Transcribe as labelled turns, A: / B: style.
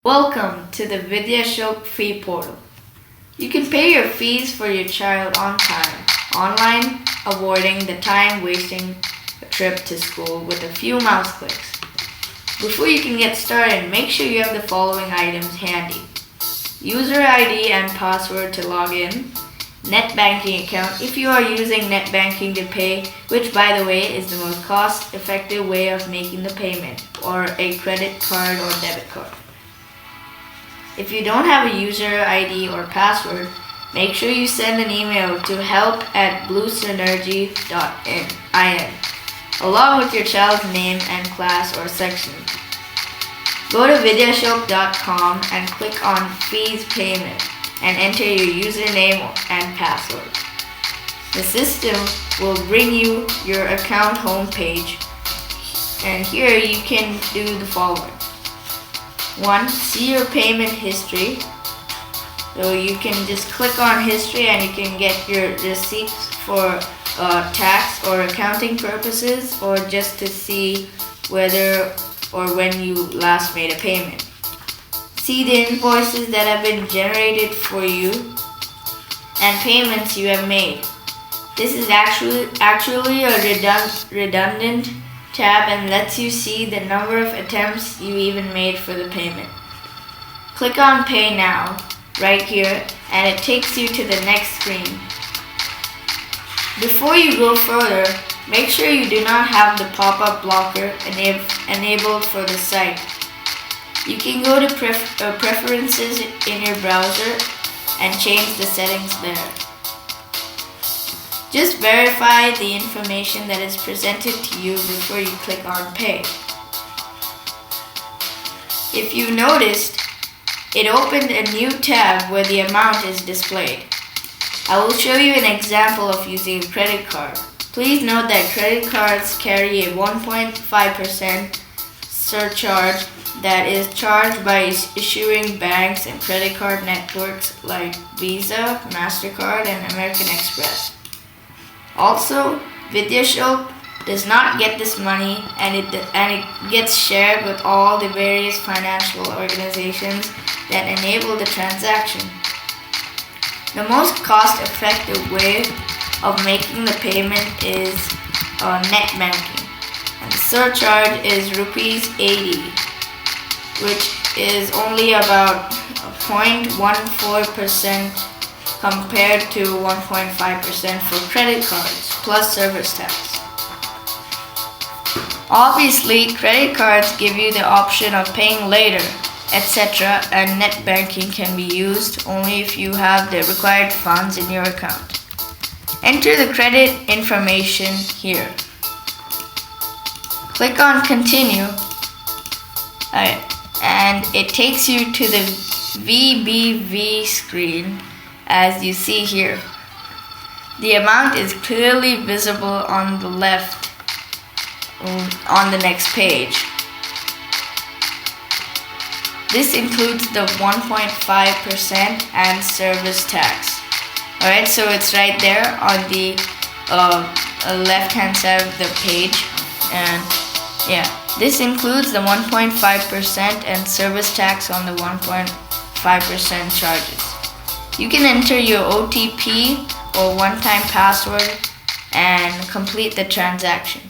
A: Welcome to the Vidyashilp fee portal. You can pay your fees for your child on time, online, avoiding the time wasting a trip to school with a few mouse clicks. Before you can get started, make sure you have the following items handy. User ID and password to log in. Net banking account if you are using net banking to pay, which by the way is the most cost-effective way of making the payment, or a credit card or debit card. If you don't have a user ID or password, make sure you send an email to help@bluesynergy.in along with your child's name and class or section. Go to Vidyashilp.com and click on Fees Payment and enter your username and password. The system will bring you your account homepage, and here you can do the following. 1. See your payment history. So you can just click on history and you can get your receipts for tax or accounting purposes, or just to see whether or when you last made a payment. See the invoices that have been generated for you and payments you have made. This is actually a redundant tab and lets you see the number of attempts you even made for the payment. Click on Pay Now right here and it takes you to the next screen. Before you go further, make sure you do not have the pop-up blocker enabled for the site. You can go to Preferences in your browser and change the settings there. Just verify the information that is presented to you before you click on Pay. If you noticed, it opened a new tab where the amount is displayed. I will show you an example of using a credit card. Please note that credit cards carry a 1.5% surcharge that is charged by issuing banks and credit card networks like Visa, MasterCard, and American Express. Also, Vidyashilp does not get this money, and it gets shared with all the various financial organizations that enable the transaction. The most cost-effective way of making the payment is net banking, and the surcharge is ₹80, which is only about 0.14% compared to 1.5% for credit cards plus service tax. Obviously, credit cards give you the option of paying later, etc., and net banking can be used only if you have the required funds in your account. Enter the credit information here. Click on Continue, and it takes you to the VBV screen. As you see here, the amount is clearly visible on the left on the next page. This includes the 1.5% and service tax. Alright, so it's right there on the left hand side of the page, and yeah, this includes the 1.5% and service tax on the 1.5% charges. You can enter your OTP or one-time password and complete the transaction.